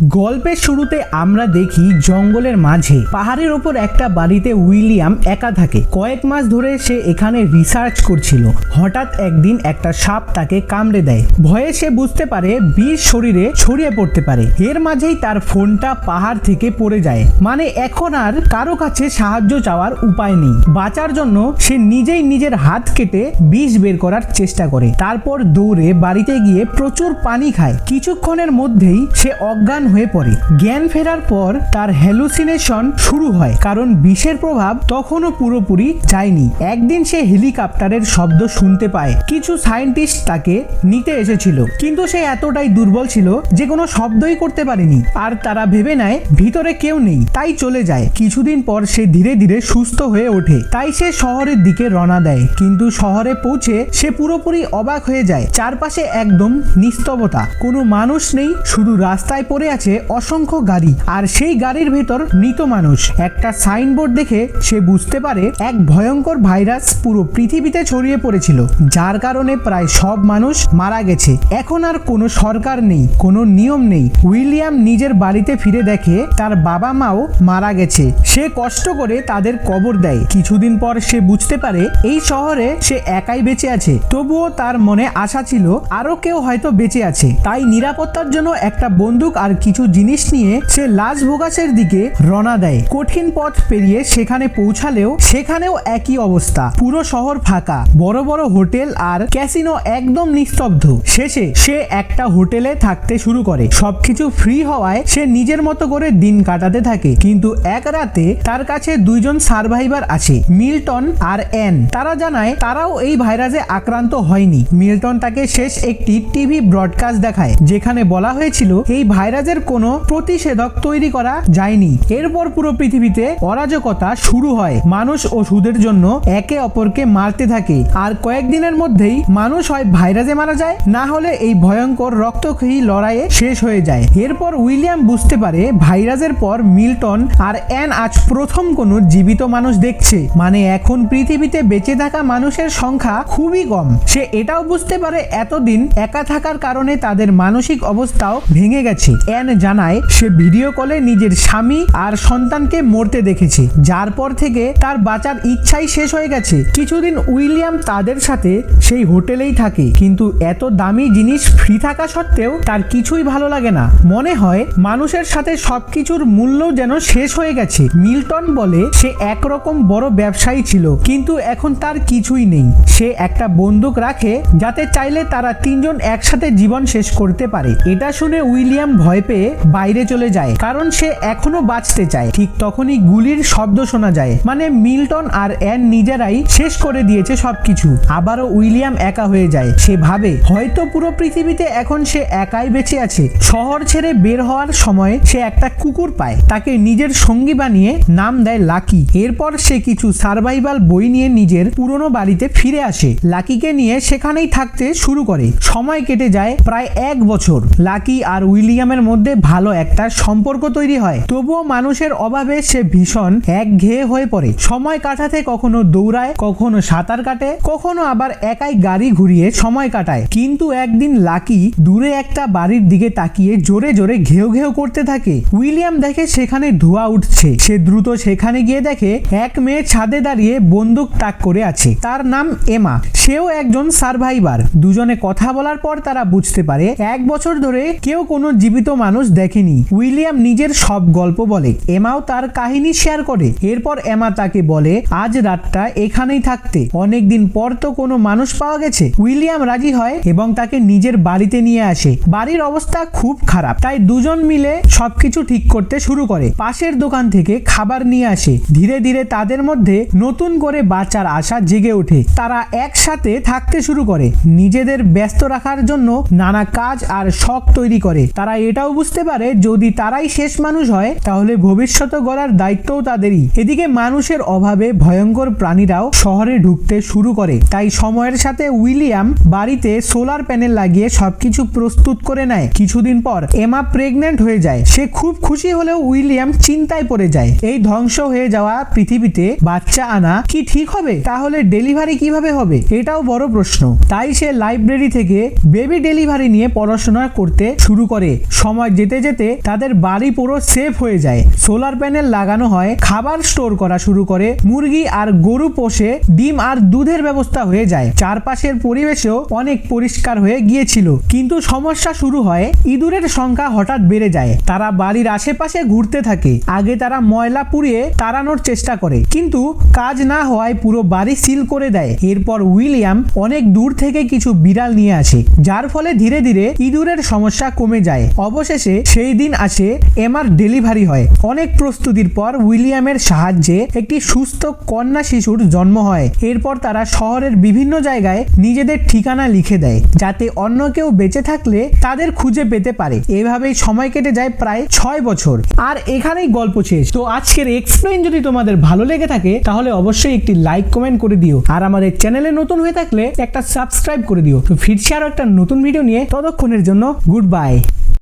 গল্পের শুরুতে আমরা দেখি জঙ্গলের মাঝে পাহাড়ের ওপর একটা বাড়িতে উইলিয়াম একা থাকে। কয়েক মাস ধরে সে এখানে রিসার্চ করছিল। হঠাৎ একদিন একটা সাপ তাকে কামড়ে দেয়। ভয়ে সে বুঝতে পারে বিষ শরীরে ছড়িয়ে পড়তে পারে। এর মাঝেই তার ফোনটা পাহাড় থেকে পড়ে যায়। মানে এখন আর কারো কাছে সাহায্য চাওয়ার উপায় নেই। বাঁচার জন্য সে নিজেই নিজের হাত কেটে বিষ বের করার চেষ্টা করে। তারপর দৌড়ে বাড়িতে গিয়ে প্রচুর পানি খায়। কিছুক্ষণের মধ্যেই সে অজ্ঞান হয়ে পড়ে। জ্ঞান ফেরার পর তার হ্যালুসিনেশন শুরু হয়, কারণ বিষের প্রভাব তখনও পুরোপুরি যায়নি। একদিন সে হেলিকপ্টারের শব্দ শুনতে পায়। কিছু সায়েন্টিস্ট তাকে নিতে এসেছিল, কিন্তু সে এতটাই দুর্বল ছিল যে কোনো শব্দই করতে পারেনি। আর তারা ভেবে নেয় ভিতরে কেউ নেই, তাই চলে যায়। কিছুদিন পর সে ধীরে ধীরে সুস্থ হয়ে ওঠে। তাই সে শহরের দিকে রওনা দেয়। কিন্তু শহরে পৌঁছে সে পুরোপুরি অবাক হয়ে যায়। চারপাশে একদম নিস্তবতা, কোনো মানুষ নেই, শুধু রাস্তায় পড়ে আছে অসংখ্য গাড়ি, আর সেই গাড়ির ভেতর মৃত মানুষ। একটা সাইনবোর্ড দেখে সে বুঝতে পারে এক ভয়ঙ্কর ভাইরাস পুরো পৃথিবীতে ছড়িয়ে পড়েছিল, যার কারণে প্রায় সব মানুষ মারা গেছে। এখন আর কোনো সরকার নেই, কোনো নিয়ম নেই। উইলিয়াম নিজের বাড়িতে ফিরে দেখে তার বাবা মাও মারা গেছে। সে কষ্ট করে তাদের কবর দেয়। কিছুদিন পর সে বুঝতে পারে এই শহরে সে একাই বেঁচে আছে। তবুও তার মনে আশা ছিল আরো কেউ হয়তো বেঁচে আছে। তাই নিরাপত্তার জন্য একটা বন্দুক আর কিছু জিনিস নিয়ে সে লাস ভেগাসের দিকে রওনা দেয়। কঠিন পথ পেরিয়ে সেখানে পৌঁছালেও সেখানেও একই অবস্থা। পুরো শহর ফাঁকা, বড় বড় হোটেল আর ক্যাসিনো একদম নিস্তব্ধ। শেষে সে একটা হোটেলে থাকতে শুরু করে। সবকিছু ফ্রি হওয়ায় সে নিজের মতো করে দিন কাটাতে থাকে। কিন্তু এক রাতে তার কাছে দুইজন সার্ভাইভার আসে, মিল্টন আর অ্যান। তারা জানায় তারাও এই ভাইরাসে আক্রান্ত হয়নি। মিল্টন তাকে শেষ একটি টিভি ব্রডকাস্ট দেখায়, যেখানে বলা হয়েছিল এই ভাইরাসের কোনো প্রতিষেধক তৈরি করা যায়নি। এরপর পুরো পৃথিবীতে অরাজকতা শুরু হয়। মানুষ ওষুধের জন্য একে অপরকে মারতে থাকে, আর কয়েকদিনের মধ্যেই মানুষ হয় ভাইরাসে মারা যায়, না হলে এই ভয়ঙ্কর রক্তক্ষয়ী লড়াইয়ে শেষ হয়ে যায়। এরপর উইলিয়াম বুঝতে পারে ভাইরাসের পর মিল্টন আর অ্যান আজ প্রথম কোনো জীবিত মানুষ দেখছে। মানে এখন পৃথিবীতে বেঁচে থাকা মানুষের সংখ্যা খুবই কম। সে এটাও বুঝতে পারে এতদিন একা থাকার কারণে তাদের মানসিক অবস্থাও ভেঙে গেছে। অ্যান জানায় সে ভিডিও কলে নিজের স্বামী আর সন্তানকে মরতে দেখেছে, যার পর থেকে তার বাঁচার ইচ্ছাই শেষ হয়ে গেছে। কিছুদিন উইলিয়াম তাদের সাথে সেই হোটেলেই থাকে, কিন্তু এত দামি জিনিস ফ্রি থাকা সত্ত্বেও তার কিছুই ভালো লাগে না। মনে হয় মানুষের সাথে সবকিছুর মূল্য যেন শেষ হয়ে গেছে। মিল্টন বলে সে একরকম বড় ব্যবসায়ী ছিল, কিন্তু এখন তার কিছুই নেই। সে একটা বন্দুক রাখে, যাতে চাইলে তারা তিনজন একসাথে জীবন শেষ করতে পারে। এটা শুনে উইলিয়াম ভয় পেয়ে বাইরে চলে যায়, কারণ সে এখনো বাঁচতে চায়। ঠিক তখনই গুলির শব্দ শোনা যায়। মানে মিল্টন আর অ্যান নিজেরাই শেষ করে দিয়েছে সবকিছু। আবারও উইলিয়াম একা হয়ে যায়। সে ভাবে হয়তো পুরো পৃথিবীতে এখন সে একাই বেঁচে আছে। শহর ছেড়ে বের হওয়ার সময় সে একটা কুকুর পায়, তাকে নিজের সঙ্গী বানিয়ে নাম দেয় লাকি। এরপর সে কিছু সার্ভাইভাল বই নিয়ে নিজের পুরনো বাড়িতে ফিরে আসে। লাকিকে নিয়ে সেখানেই থাকতে শুরু করে। সময় কেটে যায় প্রায় 1 বছর। লাকি আর উইলিয়ামের মধ্যে ভালো একটা সম্পর্ক তৈরি হয়। তবুও মানুষের অভাবে সে ভীষণ একঘেয়ে হয়ে পড়ে। সময় কাটাতে কখনো দৌড়ায়, কখনো সাঁতার কাটে, কখনো আবার একাই গাড়ি ঘুরিয়ে সময় কাটায়। কিন্তু একদিন লাকি দূরে একটা বাড়ির দিকে তাকিয়ে জোরে জোরে ঘেউ ঘেউ করতে থাকে। উইলিয়াম দেখে সেখানে ধোঁয়া উঠছে। সে দ্রুত সেখানে গিয়ে দেখে এক মেয়ে ছাদে দাঁড়িয়ে বন্দুক তাক করে আছে। তার নাম এমা, সেও একজন সার্ভাইভার। দুজনে কথা বলার পর তারা বুঝতে পারে 1 বছর ধরে কেউ কোনো জীবিত মানুষ দেখেনি। উইলিয়াম নিজের সব গল্প বলে, এমাও তার কাহিনী শেয়ার করে। এরপর এমা তাকে বলে আজ রাতটা এখানেই থাকতে, অনেকদিন পর তো কোনো মানুষ পাওয়া গেছে। উইলিয়াম রাজি হয় এবং তাকে নিজের বাড়িতে নিয়ে আসে। বাড়ির অবস্থা খুব খারাপ, তাই দুজন মিলে সবকিছু ঠিক করতে শুরু করে। পাশের দোকান থেকে খাবার নিয়ে আসে। ধীরে ধীরে তাদের মধ্যে নতুন করে বাঁচার আশা জেগে ওঠে। তারা একসাথে থাকতে শুরু করে, নিজেদের ব্যস্ত রাখার জন্য নানা কাজ আর শখ তৈরি করে। তারা এটাও বুঝতে পারে যদি তারাই শেষ মানুষ হয় তাহলে ভবিষ্যৎ গড়ার দায়িত্বও তাদেরই। এদিকে মানুষের অভাবে ভয়ঙ্কর প্রাণীরাও শহরে ঢুকতে শুরু করে। তাই সময়ের সাথে উইলিয়াম বাড়িতে সোলার প্যানেল লাগিয়ে সবকিছু প্রস্তুত করে নেয়। কিছুদিন পর এমা প্রেগন্যান্ট হয়ে যায়। সে খুব খুশি হলেও উইলিয়াম চিন্তায় পড়ে যায়। এই ধ্বংস হয়ে যাওয়া পৃথিবীতে বাচ্চা আনা কি ঠিক হবে? তাহলে ডেলিভারি কিভাবে হবে? এটাও বড় প্রশ্ন। তাই সে লাইব্রেরি থেকে বেবি ডেলিভারি নিয়ে পড়াশোনা করতে শুরু করে। সময় সময় যেতে যেতে তাদের বাড়ি পুরো সেফ হয়ে যায়। সোলার প্যানেল লাগানো হয়, খাবার স্টোর করা শুরু করে, মুরগি আর গরু পোষে, ডিম আর দুধের ব্যবস্থা হয়ে যায়। চারপাশের পরিবেশও অনেক পরিষ্কার হয়ে গিয়েছিল। কিন্তু সমস্যা শুরু হয়, ইঁদুরের সংখ্যা হঠাৎ বেড়ে যায়। তারা বাড়ির আশেপাশে ঘুরতে থাকে। আগে তারা ময়লা পুড়িয়ে তাড়ানোর চেষ্টা করে, কিন্তু কাজ না হওয়ায় পুরো বাড়ি সিল করে দেয়। এরপর উইলিয়াম অনেক দূর থেকে কিছু বিড়াল নিয়ে আসে, যার ফলে ধীরে ধীরে ইঁদুরের সমস্যা কমে যায়। অবশেষে সেই দিন আসে, এমার ডেলিভারি হয়। অনেক প্রস্তুতির পর উইলিয়ামের সাহায্যে একটি সুস্থ কন্যা শিশুর জন্ম হয়। এরপর তারা শহরের বিভিন্ন জায়গায় নিজেদের ঠিকানা লিখে দেয়, যাতে অন্য কেউ বেঁচে থাকলে তাদের খুঁজে পেতে পারে। এভাবেই সময় কেটে যায় প্রায় 6 বছর। আর এখানেই গল্প শেষ। তো আজকের এক্সপ্লেইন যদি তোমাদের ভালো লেগে থাকে তাহলে অবশ্যই একটি লাইক কমেন্ট করে দিও, আর আমাদের চ্যানেলে নতুন হয়ে থাকলে একটা সাবস্ক্রাইব করে দিও। তো ফিরছি আরো একটা নতুন ভিডিও নিয়ে, ততক্ষণের জন্য গুড বাই।